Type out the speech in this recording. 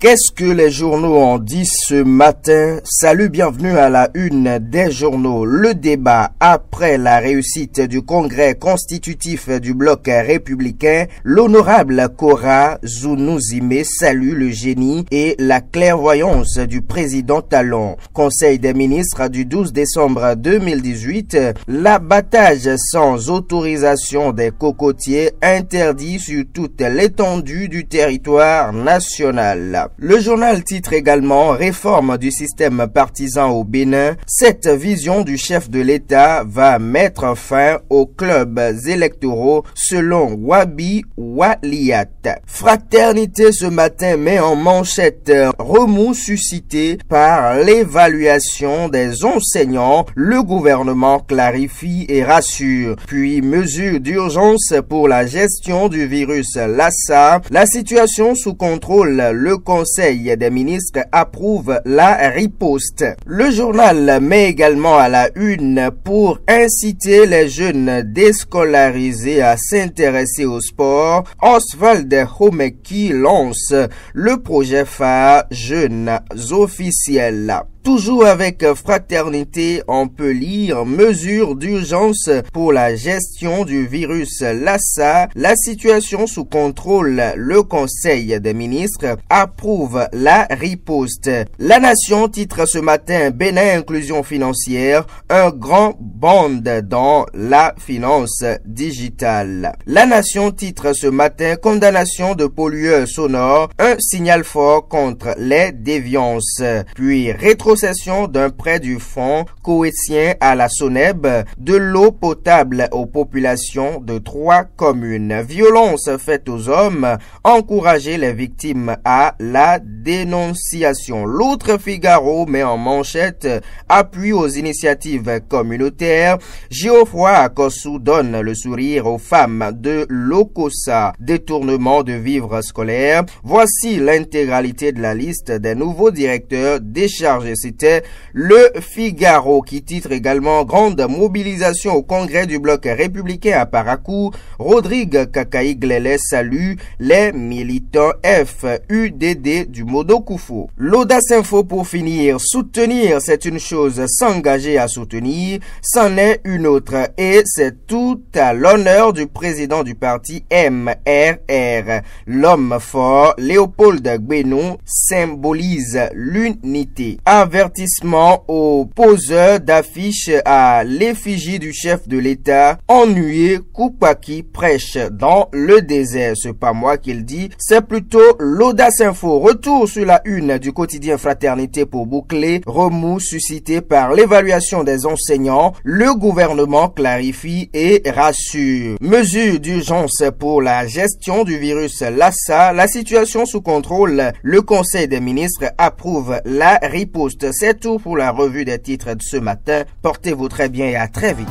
Qu'est-ce que les journaux ont dit ce matin? Salut, bienvenue à la une des journaux. Le débat après la réussite du congrès constitutif du bloc républicain, l'honorable Kora Zounouzime salue le génie et la clairvoyance du président Talon. Conseil des ministres du 12 décembre 2018, l'abattage sans autorisation des cocotiers interdit sur toute l'étendue du territoire national. Le journal titre également « Réforme du système partisan au Bénin ». Cette vision du chef de l'État va mettre fin aux clubs électoraux selon Wabi Waliyat. Fraternité ce matin met en manchette remous suscité par l'évaluation des enseignants. Le gouvernement clarifie et rassure. Puis mesures d'urgence pour la gestion du virus Lassa. La situation sous contrôle. Le Conseil des ministres approuve la riposte. Le journal met également à la une pour inciter les jeunes déscolarisés à s'intéresser au sport. Oswald Homeki lance le projet phare Jeunes officiels. Toujours avec fraternité, on peut lire « Mesures d'urgence pour la gestion du virus Lassa ». La situation sous contrôle. Le Conseil des ministres approuve la riposte. La Nation titre ce matin « Bénin inclusion financière, un grand bond dans la finance digitale ». La Nation titre ce matin « Condamnation de pollueurs sonores, un signal fort contre les déviances ». Puis rétrocession d'un prêt du fonds cohétien à la SONEB de l'eau potable aux populations de 3 communes. Violence faite aux hommes, encourager les victimes à la dénonciation. L'autre Figaro met en manchette appui aux initiatives communautaires. Geoffroy Akosu donne le sourire aux femmes de l'Okosa. Détournement de vivres scolaires. Voici l'intégralité de la liste des nouveaux directeurs déchargés. C'était le Figaro qui titre également « Grande mobilisation au congrès du bloc républicain à Parakou ». Rodrigue Kakaï-Glélé salue les militants FUDD du Modokoufou. L'Audace Info pour finir. Soutenir, c'est une chose. S'engager à soutenir, c'en est une autre. Et c'est tout à l'honneur du président du parti MRR. L'homme fort, Léopold Gbénou, symbolise l'unité. Avertissement aux poseurs d'affiches à l'effigie du chef de l'État. Ennuyé, Koupaki prêche dans le désert. C'est pas moi qui le dis, c'est plutôt l'Audace Info. Retour sur la une du quotidien Fraternité pour boucler. Remous suscité par l'évaluation des enseignants. Le gouvernement clarifie et rassure. Mesures d'urgence pour la gestion du virus Lassa. La situation sous contrôle. Le Conseil des ministres approuve la riposte. C'est tout pour la revue des titres de ce matin. Portez-vous très bien et à très vite.